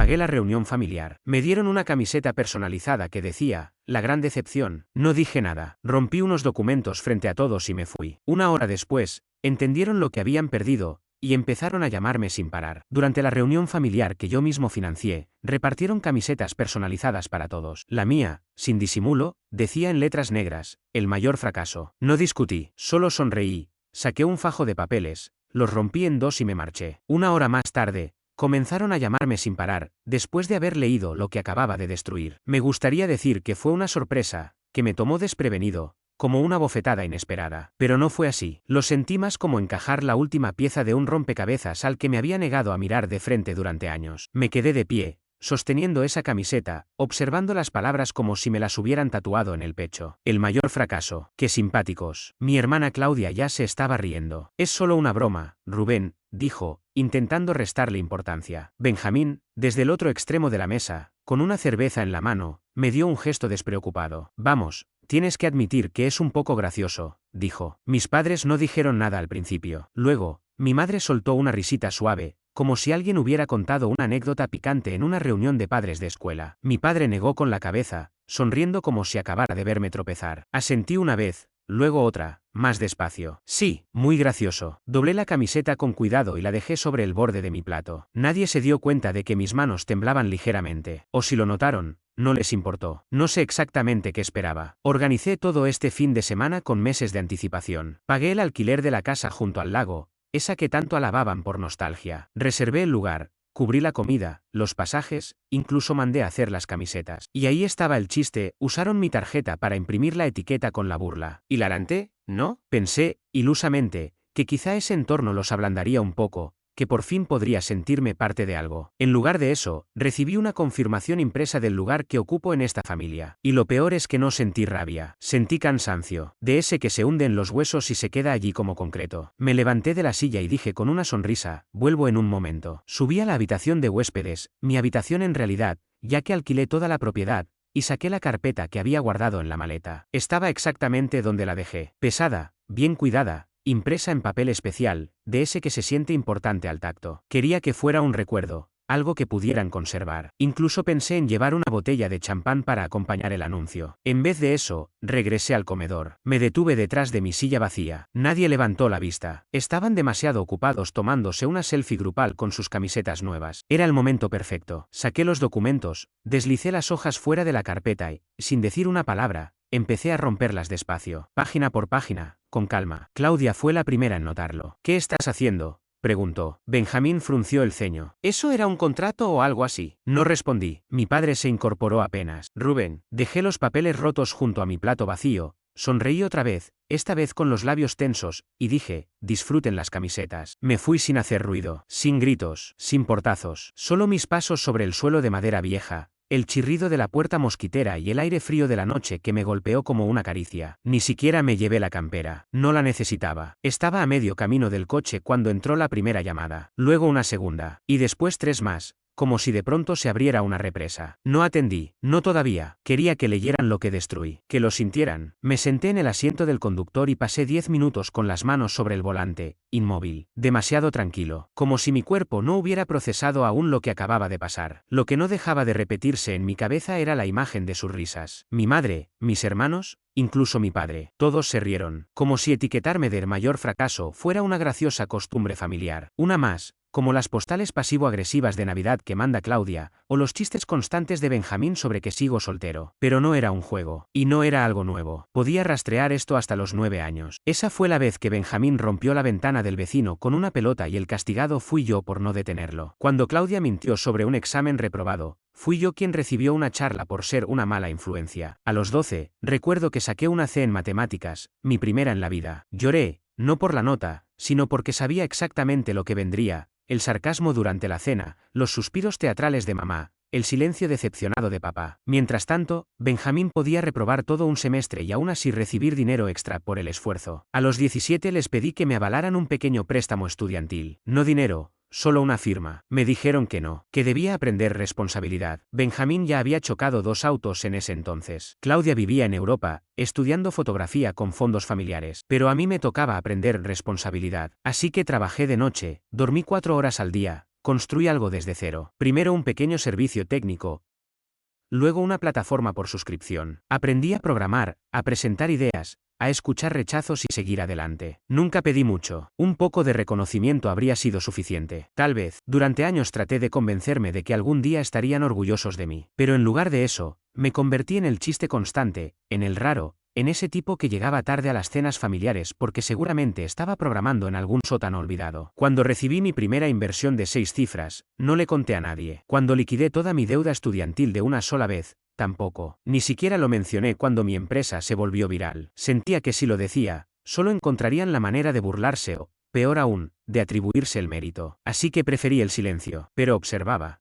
Pagué la reunión familiar. Me dieron una camiseta personalizada que decía, la gran decepción. No dije nada. Rompí unos documentos frente a todos y me fui. Una hora después, entendieron lo que habían perdido, y empezaron a llamarme sin parar. Durante la reunión familiar que yo mismo financié, repartieron camisetas personalizadas para todos. La mía, sin disimulo, decía en letras negras, el mayor fracaso. No discutí, solo sonreí, saqué un fajo de papeles, los rompí en dos y me marché. Una hora más tarde, comenzaron a llamarme sin parar, después de haber leído lo que acababa de destruir. Me gustaría decir que fue una sorpresa, que me tomó desprevenido, como una bofetada inesperada. Pero no fue así. Lo sentí más como encajar la última pieza de un rompecabezas al que me había negado a mirar de frente durante años. Me quedé de pie, sosteniendo esa camiseta, observando las palabras como si me las hubieran tatuado en el pecho. El mayor fracaso. ¡Qué simpáticos! Mi hermana Claudia ya se estaba riendo. Es solo una broma, Rubén, dijo, intentando restarle importancia. Benjamín, desde el otro extremo de la mesa, con una cerveza en la mano, me dio un gesto despreocupado. Vamos, tienes que admitir que es un poco gracioso, dijo. Mis padres no dijeron nada al principio. Luego, mi madre soltó una risita suave, como si alguien hubiera contado una anécdota picante en una reunión de padres de escuela. Mi padre negó con la cabeza, sonriendo como si acabara de verme tropezar. Asentí una vez, luego otra, más despacio. Sí, muy gracioso. Doblé la camiseta con cuidado y la dejé sobre el borde de mi plato. Nadie se dio cuenta de que mis manos temblaban ligeramente. O si lo notaron, no les importó. No sé exactamente qué esperaba. Organicé todo este fin de semana con meses de anticipación. Pagué el alquiler de la casa junto al lago, esa que tanto alababan por nostalgia. Reservé el lugar, cubrí la comida, los pasajes, incluso mandé a hacer las camisetas. Y ahí estaba el chiste, usaron mi tarjeta para imprimir la etiqueta con la burla. ¿Hilarante? ¿No? Pensé, ilusamente, que quizá ese entorno los ablandaría un poco, que por fin podría sentirme parte de algo. En lugar de eso, recibí una confirmación impresa del lugar que ocupo en esta familia. Y lo peor es que no sentí rabia. Sentí cansancio, de ese que se hunde en los huesos y se queda allí como concreto. Me levanté de la silla y dije con una sonrisa, vuelvo en un momento. Subí a la habitación de huéspedes, mi habitación en realidad, ya que alquilé toda la propiedad, y saqué la carpeta que había guardado en la maleta. Estaba exactamente donde la dejé. Pesada, bien cuidada, impresa en papel especial, de ese que se siente importante al tacto. Quería que fuera un recuerdo, algo que pudieran conservar. Incluso pensé en llevar una botella de champán para acompañar el anuncio. En vez de eso, regresé al comedor. Me detuve detrás de mi silla vacía. Nadie levantó la vista. Estaban demasiado ocupados tomándose una selfie grupal con sus camisetas nuevas. Era el momento perfecto. Saqué los documentos, deslicé las hojas fuera de la carpeta y, sin decir una palabra, empecé a romperlas despacio, página por página, con calma. Claudia fue la primera en notarlo. ¿Qué estás haciendo?, preguntó. Benjamín frunció el ceño. ¿Eso era un contrato o algo así? No respondí. Mi padre se incorporó apenas. Rubén, dejé los papeles rotos junto a mi plato vacío, sonreí otra vez, esta vez con los labios tensos, y dije, disfruten las camisetas. Me fui sin hacer ruido, sin gritos, sin portazos, solo mis pasos sobre el suelo de madera vieja, el chirrido de la puerta mosquitera y el aire frío de la noche que me golpeó como una caricia. Ni siquiera me llevé la campera. No la necesitaba. Estaba a medio camino del coche cuando entró la primera llamada. Luego una segunda. Y después tres más, como si de pronto se abriera una represa. No atendí. No todavía. Quería que leyeran lo que destruí. Que lo sintieran. Me senté en el asiento del conductor y pasé 10 minutos con las manos sobre el volante, inmóvil. Demasiado tranquilo. Como si mi cuerpo no hubiera procesado aún lo que acababa de pasar. Lo que no dejaba de repetirse en mi cabeza era la imagen de sus risas. Mi madre, mis hermanos, incluso mi padre. Todos se rieron. Como si etiquetarme de mayor fracaso fuera una graciosa costumbre familiar. Una más, como las postales pasivo-agresivas de Navidad que manda Claudia, o los chistes constantes de Benjamín sobre que sigo soltero. Pero no era un juego, y no era algo nuevo. Podía rastrear esto hasta los 9 años. Esa fue la vez que Benjamín rompió la ventana del vecino con una pelota y el castigado fui yo por no detenerlo. Cuando Claudia mintió sobre un examen reprobado, fui yo quien recibió una charla por ser una mala influencia. A los 12, recuerdo que saqué una C en matemáticas, mi primera en la vida. Lloré, no por la nota, sino porque sabía exactamente lo que vendría. El sarcasmo durante la cena, los suspiros teatrales de mamá, el silencio decepcionado de papá. Mientras tanto, Benjamín podía reprobar todo un semestre y aún así recibir dinero extra por el esfuerzo. A los 17 les pedí que me avalaran un pequeño préstamo estudiantil. No dinero, solo una firma. Me dijeron que no, que debía aprender responsabilidad. Benjamín ya había chocado 2 autos en ese entonces. Claudia vivía en Europa, estudiando fotografía con fondos familiares. Pero a mí me tocaba aprender responsabilidad. Así que trabajé de noche, dormí 4 horas al día, construí algo desde cero. Primero un pequeño servicio técnico, luego una plataforma por suscripción. Aprendí a programar, a presentar ideas, a escuchar rechazos y seguir adelante. Nunca pedí mucho. Un poco de reconocimiento habría sido suficiente. Tal vez. Durante años traté de convencerme de que algún día estarían orgullosos de mí. Pero en lugar de eso, me convertí en el chiste constante, en el raro, en ese tipo que llegaba tarde a las cenas familiares porque seguramente estaba programando en algún sótano olvidado. Cuando recibí mi primera inversión de 6 cifras, no le conté a nadie. Cuando liquidé toda mi deuda estudiantil de una sola vez, tampoco. Ni siquiera lo mencioné cuando mi empresa se volvió viral. Sentía que si lo decía, solo encontrarían la manera de burlarse o, peor aún, de atribuirse el mérito. Así que preferí el silencio. Pero observaba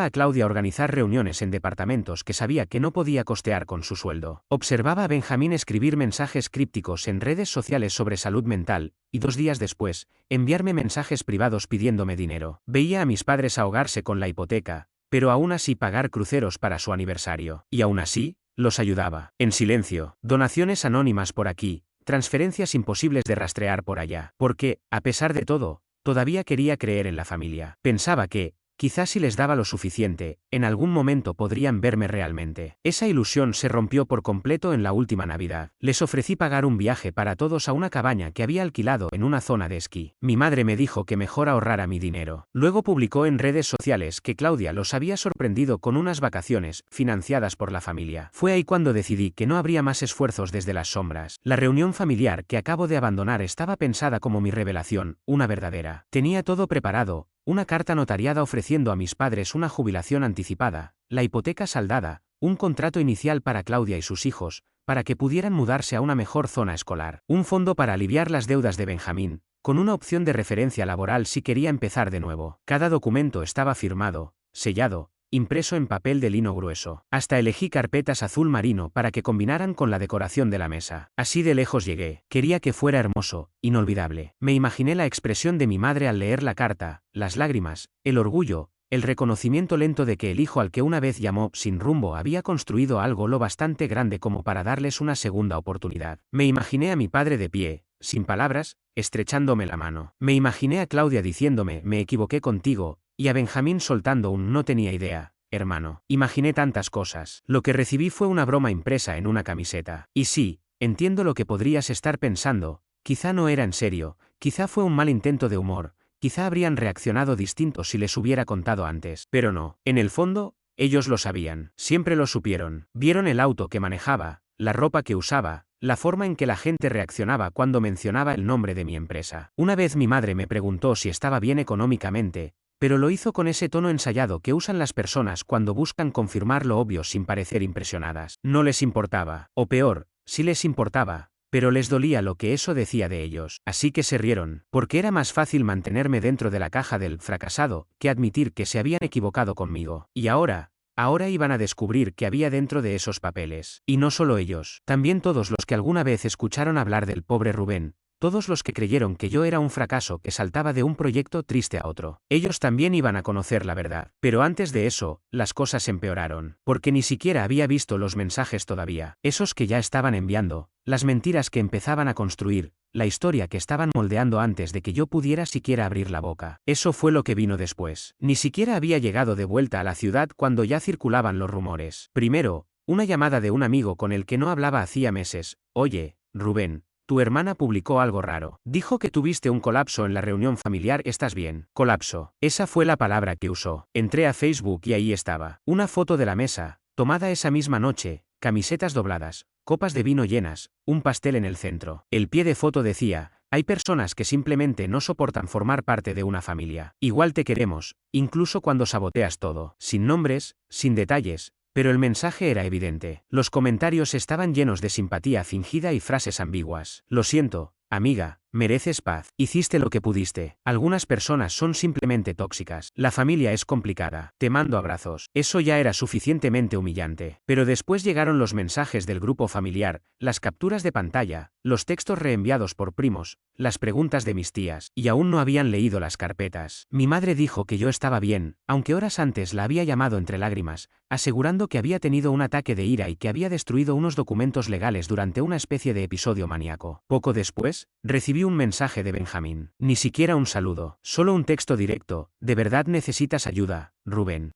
a Claudia organizar reuniones en departamentos que sabía que no podía costear con su sueldo. Observaba a Benjamín escribir mensajes crípticos en redes sociales sobre salud mental, y 2 días después, enviarme mensajes privados pidiéndome dinero. Veía a mis padres ahogarse con la hipoteca, pero aún así pagar cruceros para su aniversario. Y aún así, los ayudaba. En silencio, donaciones anónimas por aquí, transferencias imposibles de rastrear por allá. Porque, a pesar de todo, todavía quería creer en la familia. Pensaba que, quizás si les daba lo suficiente, en algún momento podrían verme realmente. Esa ilusión se rompió por completo en la última Navidad. Les ofrecí pagar un viaje para todos a una cabaña que había alquilado en una zona de esquí. Mi madre me dijo que mejor ahorrara mi dinero. Luego publicó en redes sociales que Claudia los había sorprendido con unas vacaciones, financiadas por la familia. Fue ahí cuando decidí que no habría más esfuerzos desde las sombras. La reunión familiar que acabo de abandonar estaba pensada como mi revelación, una verdadera. Tenía todo preparado. Una carta notariada ofreciendo a mis padres una jubilación anticipada, la hipoteca saldada, un contrato inicial para Claudia y sus hijos, para que pudieran mudarse a una mejor zona escolar, un fondo para aliviar las deudas de Benjamín, con una opción de referencia laboral si quería empezar de nuevo. Cada documento estaba firmado, sellado, impreso en papel de lino grueso. Hasta elegí carpetas azul marino para que combinaran con la decoración de la mesa. Así de lejos llegué. Quería que fuera hermoso, inolvidable. Me imaginé la expresión de mi madre al leer la carta, las lágrimas, el orgullo, el reconocimiento lento de que el hijo al que una vez llamó sin rumbo había construido algo lo bastante grande como para darles una segunda oportunidad. Me imaginé a mi padre de pie, sin palabras, estrechándome la mano. Me imaginé a Claudia diciéndome, me equivoqué contigo, y a Benjamín soltando un no tenía idea, hermano. Imaginé tantas cosas. Lo que recibí fue una broma impresa en una camiseta. Y sí, entiendo lo que podrías estar pensando, quizá no era en serio, quizá fue un mal intento de humor, quizá habrían reaccionado distinto si les hubiera contado antes. Pero no, en el fondo, ellos lo sabían, siempre lo supieron. Vieron el auto que manejaba, la ropa que usaba, la forma en que la gente reaccionaba cuando mencionaba el nombre de mi empresa. Una vez mi madre me preguntó si estaba bien económicamente, pero lo hizo con ese tono ensayado que usan las personas cuando buscan confirmar lo obvio sin parecer impresionadas. No les importaba, o peor, sí les importaba, pero les dolía lo que eso decía de ellos. Así que se rieron, porque era más fácil mantenerme dentro de la caja del fracasado que admitir que se habían equivocado conmigo. Y ahora iban a descubrir que había dentro de esos papeles. Y no solo ellos, también todos los que alguna vez escucharon hablar del pobre Rubén. Todos los que creyeron que yo era un fracaso que saltaba de un proyecto triste a otro. Ellos también iban a conocer la verdad. Pero antes de eso, las cosas empeoraron. Porque ni siquiera había visto los mensajes todavía. Esos que ya estaban enviando. Las mentiras que empezaban a construir. La historia que estaban moldeando antes de que yo pudiera siquiera abrir la boca. Eso fue lo que vino después. Ni siquiera había llegado de vuelta a la ciudad cuando ya circulaban los rumores. Primero, una llamada de un amigo con el que no hablaba hacía meses. Oye, Rubén. Tu hermana publicó algo raro. Dijo que tuviste un colapso en la reunión familiar. ¿Estás bien? Colapso. Esa fue la palabra que usó. Entré a Facebook y ahí estaba. Una foto de la mesa, tomada esa misma noche, camisetas dobladas, copas de vino llenas, un pastel en el centro. El pie de foto decía, hay personas que simplemente no soportan formar parte de una familia. Igual te queremos, incluso cuando saboteas todo. Sin nombres, sin detalles. Pero el mensaje era evidente. Los comentarios estaban llenos de simpatía fingida y frases ambiguas. Lo siento, amiga, mereces paz. Hiciste lo que pudiste. Algunas personas son simplemente tóxicas. La familia es complicada. Te mando abrazos. Eso ya era suficientemente humillante. Pero después llegaron los mensajes del grupo familiar, las capturas de pantalla, los textos reenviados por primos, las preguntas de mis tías, y aún no habían leído las carpetas. Mi madre dijo que yo estaba bien, aunque horas antes la había llamado entre lágrimas, asegurando que había tenido un ataque de ira y que había destruido unos documentos legales durante una especie de episodio maníaco. Poco después, recibí un mensaje de Benjamín. Ni siquiera un saludo, solo un texto directo: ¿de verdad necesitas ayuda, Rubén?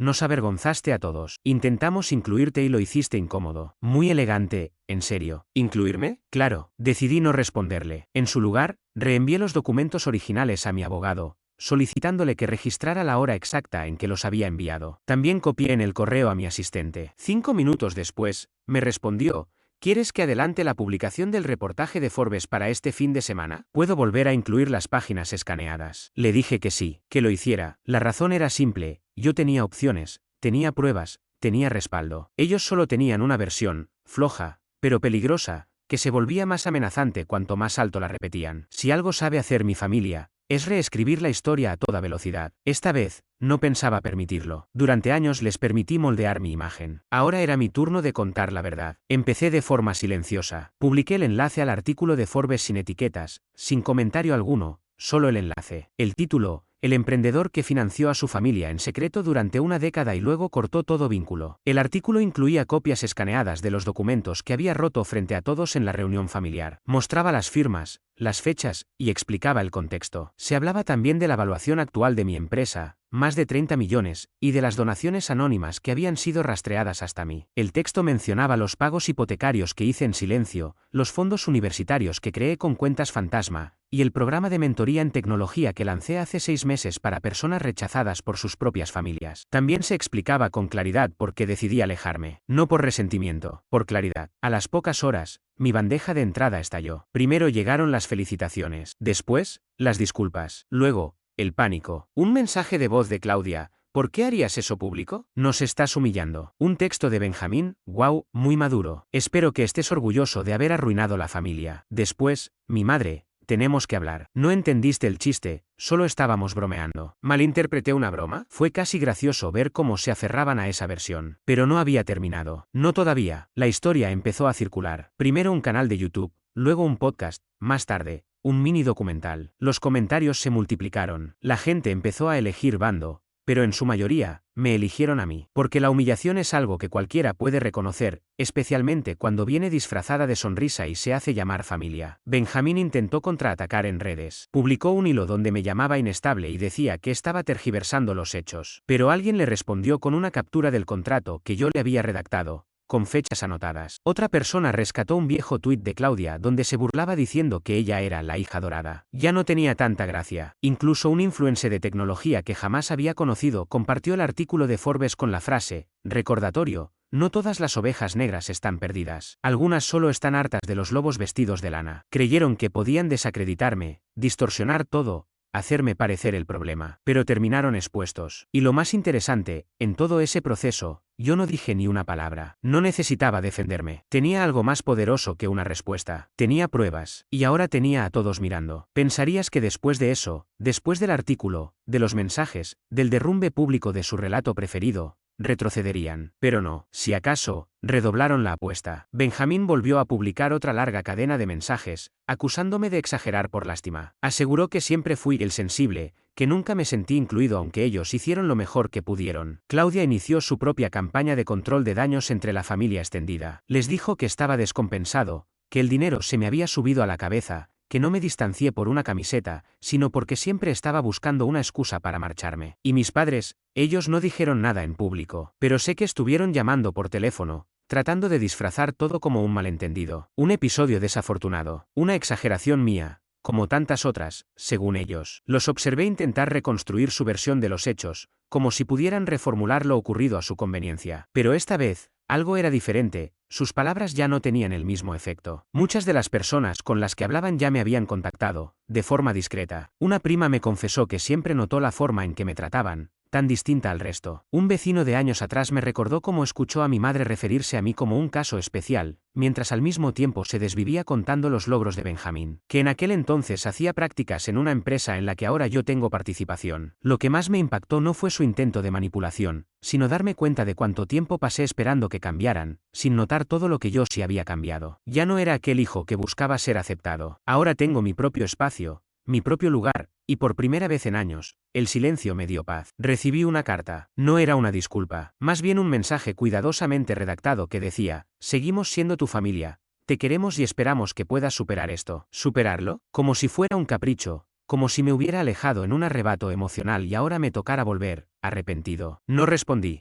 Nos avergonzaste a todos. Intentamos incluirte y lo hiciste incómodo. Muy elegante, en serio. ¿Incluirme? Claro. Decidí no responderle. En su lugar, reenvié los documentos originales a mi abogado, solicitándole que registrara la hora exacta en que los había enviado. También copié en el correo a mi asistente. 5 minutos después, me respondió: ¿quieres que adelante la publicación del reportaje de Forbes para este fin de semana? ¿Puedo volver a incluir las páginas escaneadas? Le dije que sí, que lo hiciera. La razón era simple: yo tenía opciones, tenía pruebas, tenía respaldo. Ellos solo tenían una versión, floja, pero peligrosa, que se volvía más amenazante cuanto más alto la repetían. Si algo sabe hacer mi familia, es reescribir la historia a toda velocidad. Esta vez, no pensaba permitirlo. Durante años les permití moldear mi imagen. Ahora era mi turno de contar la verdad. Empecé de forma silenciosa. Publiqué el enlace al artículo de Forbes sin etiquetas, sin comentario alguno, solo el enlace. El título: el emprendedor que financió a su familia en secreto durante una década y luego cortó todo vínculo. El artículo incluía copias escaneadas de los documentos que había roto frente a todos en la reunión familiar. Mostraba las firmas, las fechas, y explicaba el contexto. Se hablaba también de la evaluación actual de mi empresa, más de 30 millones, y de las donaciones anónimas que habían sido rastreadas hasta mí. El texto mencionaba los pagos hipotecarios que hice en silencio, los fondos universitarios que creé con cuentas fantasma, y el programa de mentoría en tecnología que lancé hace 6 meses para personas rechazadas por sus propias familias. También se explicaba con claridad por qué decidí alejarme. No por resentimiento, por claridad. A las pocas horas, mi bandeja de entrada estalló. Primero llegaron las felicitaciones. Después, las disculpas. Luego, el pánico. Un mensaje de voz de Claudia: ¿por qué harías eso público? Nos estás humillando. Un texto de Benjamín: wow, muy maduro. Espero que estés orgulloso de haber arruinado la familia. Después, mi madre: tenemos que hablar. No entendiste el chiste, solo estábamos bromeando. ¿Malinterpreté una broma? Fue casi gracioso ver cómo se aferraban a esa versión. Pero no había terminado. No todavía. La historia empezó a circular. Primero un canal de YouTube, luego un podcast, más tarde, un mini documental. Los comentarios se multiplicaron. La gente empezó a elegir bando, pero en su mayoría, me eligieron a mí. Porque la humillación es algo que cualquiera puede reconocer, especialmente cuando viene disfrazada de sonrisa y se hace llamar familia. Benjamín intentó contraatacar en redes. Publicó un hilo donde me llamaba inestable y decía que estaba tergiversando los hechos. Pero alguien le respondió con una captura del contrato que yo le había redactado, con fechas anotadas. Otra persona rescató un viejo tuit de Claudia donde se burlaba diciendo que ella era la hija dorada. Ya no tenía tanta gracia. Incluso un influencer de tecnología que jamás había conocido compartió el artículo de Forbes con la frase: recordatorio, no todas las ovejas negras están perdidas. Algunas solo están hartas de los lobos vestidos de lana. Creyeron que podían desacreditarme, distorsionar todo, hacerme parecer el problema. Pero terminaron expuestos. Y lo más interesante, en todo ese proceso, yo no dije ni una palabra. No necesitaba defenderme. Tenía algo más poderoso que una respuesta. Tenía pruebas. Y ahora tenía a todos mirando. Pensarías que después de eso, después del artículo, de los mensajes, del derrumbe público de su relato preferido, retrocederían. Pero no. Si acaso, redoblaron la apuesta. Benjamín volvió a publicar otra larga cadena de mensajes, acusándome de exagerar por lástima. Aseguró que siempre fui el sensible, que nunca me sentí incluido aunque ellos hicieron lo mejor que pudieron. Claudia inició su propia campaña de control de daños entre la familia extendida. Les dijo que estaba descompensado, que el dinero se me había subido a la cabeza, que no me distancié por una camiseta, sino porque siempre estaba buscando una excusa para marcharme. Y mis padres, ellos no dijeron nada en público, pero sé que estuvieron llamando por teléfono, tratando de disfrazar todo como un malentendido. Un episodio desafortunado, una exageración mía, como tantas otras, según ellos. Los observé intentar reconstruir su versión de los hechos, como si pudieran reformular lo ocurrido a su conveniencia. Pero esta vez, algo era diferente. Sus palabras ya no tenían el mismo efecto. Muchas de las personas con las que hablaban ya me habían contactado, de forma discreta. Una prima me confesó que siempre notó la forma en que me trataban, tan distinta al resto. Un vecino de años atrás me recordó cómo escuchó a mi madre referirse a mí como un caso especial, mientras al mismo tiempo se desvivía contando los logros de Benjamín, que en aquel entonces hacía prácticas en una empresa en la que ahora yo tengo participación. Lo que más me impactó no fue su intento de manipulación, sino darme cuenta de cuánto tiempo pasé esperando que cambiaran, sin notar todo lo que yo sí había cambiado. Ya no era aquel hijo que buscaba ser aceptado. Ahora tengo mi propio espacio, mi propio lugar, y por primera vez en años, el silencio me dio paz. Recibí una carta. No era una disculpa, más bien un mensaje cuidadosamente redactado que decía: seguimos siendo tu familia, te queremos y esperamos que puedas superar esto. ¿Superarlo? Como si fuera un capricho, como si me hubiera alejado en un arrebato emocional y ahora me tocara volver, arrepentido. No respondí.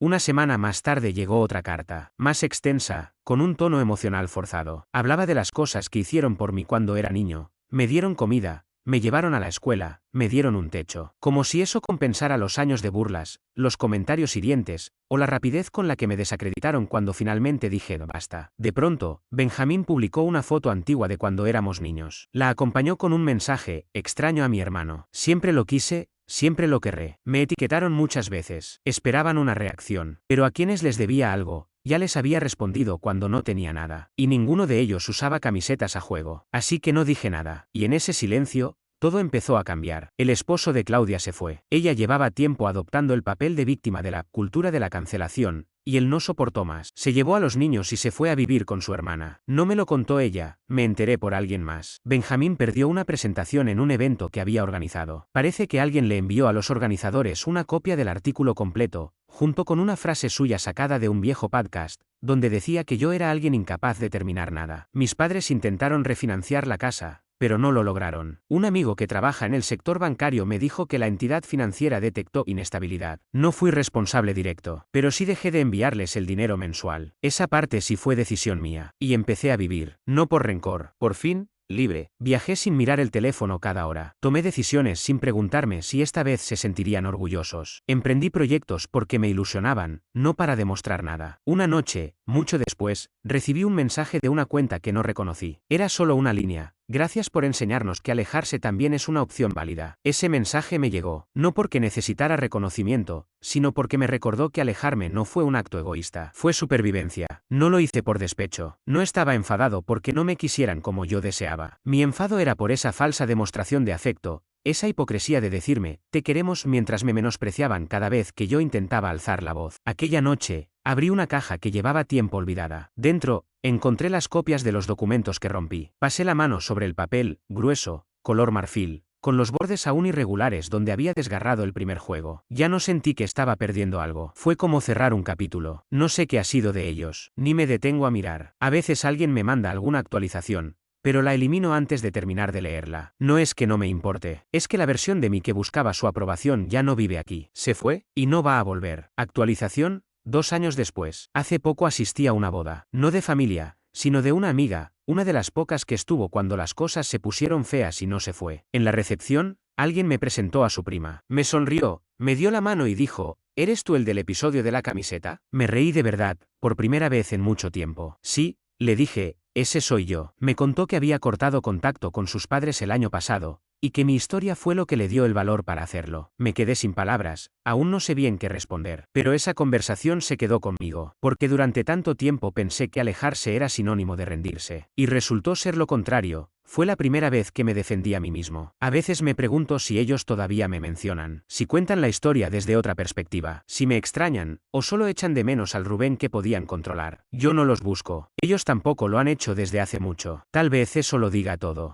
Una semana más tarde llegó otra carta, más extensa, con un tono emocional forzado. Hablaba de las cosas que hicieron por mí cuando era niño. Me dieron comida, me llevaron a la escuela, me dieron un techo. Como si eso compensara los años de burlas, los comentarios hirientes, o la rapidez con la que me desacreditaron cuando finalmente dije basta. De pronto, Benjamín publicó una foto antigua de cuando éramos niños. La acompañó con un mensaje, extraño a mi hermano. Siempre lo quise, siempre lo querré. Me etiquetaron muchas veces. Esperaban una reacción. Pero a quienes les debía algo, ya les había respondido cuando no tenía nada. Y ninguno de ellos usaba camisetas a juego. Así que no dije nada. Y en ese silencio, todo empezó a cambiar. El esposo de Claudia se fue. Ella llevaba tiempo adoptando el papel de víctima de la cultura de la cancelación, y él no soportó más. Se llevó a los niños y se fue a vivir con su hermana. No me lo contó ella, me enteré por alguien más. Benjamín perdió una presentación en un evento que había organizado. Parece que alguien le envió a los organizadores una copia del artículo completo, junto con una frase suya sacada de un viejo podcast, donde decía que yo era alguien incapaz de terminar nada. Mis padres intentaron refinanciar la casa, pero no lo lograron. Un amigo que trabaja en el sector bancario me dijo que la entidad financiera detectó inestabilidad. No fui responsable directo, pero sí dejé de enviarles el dinero mensual. Esa parte sí fue decisión mía. Y empecé a vivir, no por rencor. Por fin, libre. Viajé sin mirar el teléfono cada hora. Tomé decisiones sin preguntarme si esta vez se sentirían orgullosos. Emprendí proyectos porque me ilusionaban, no para demostrar nada. Una noche, mucho después, recibí un mensaje de una cuenta que no reconocí. Era solo una línea. Gracias por enseñarnos que alejarse también es una opción válida. Ese mensaje me llegó, no porque necesitara reconocimiento, sino porque me recordó que alejarme no fue un acto egoísta. Fue supervivencia. No lo hice por despecho. No estaba enfadado porque no me quisieran como yo deseaba. Mi enfado era por esa falsa demostración de afecto, esa hipocresía de decirme, te queremos mientras me menospreciaban cada vez que yo intentaba alzar la voz. Aquella noche, abrí una caja que llevaba tiempo olvidada. Dentro, encontré las copias de los documentos que rompí. Pasé la mano sobre el papel, grueso, color marfil, con los bordes aún irregulares donde había desgarrado el primer juego. Ya no sentí que estaba perdiendo algo. Fue como cerrar un capítulo. No sé qué ha sido de ellos. Ni me detengo a mirar. A veces alguien me manda alguna actualización, pero la elimino antes de terminar de leerla. No es que no me importe, es que la versión de mí que buscaba su aprobación ya no vive aquí. Se fue, y no va a volver. Actualización, 2 años después. Hace poco asistí a una boda, no de familia, sino de una amiga, una de las pocas que estuvo cuando las cosas se pusieron feas y no se fue. En la recepción, alguien me presentó a su prima. Me sonrió, me dio la mano y dijo, ¿eres tú el del episodio de la camiseta? Me reí de verdad, por primera vez en mucho tiempo. Sí, le dije, ese soy yo. Me contó que había cortado contacto con sus padres el año pasado, y que mi historia fue lo que le dio el valor para hacerlo. Me quedé sin palabras, aún no sé bien qué responder. Pero esa conversación se quedó conmigo, porque durante tanto tiempo pensé que alejarse era sinónimo de rendirse. Y resultó ser lo contrario. Fue la primera vez que me defendí a mí mismo. A veces me pregunto si ellos todavía me mencionan, si cuentan la historia desde otra perspectiva, si me extrañan, o solo echan de menos al Rubén que podían controlar. Yo no los busco. Ellos tampoco lo han hecho desde hace mucho. Tal vez eso lo diga todo.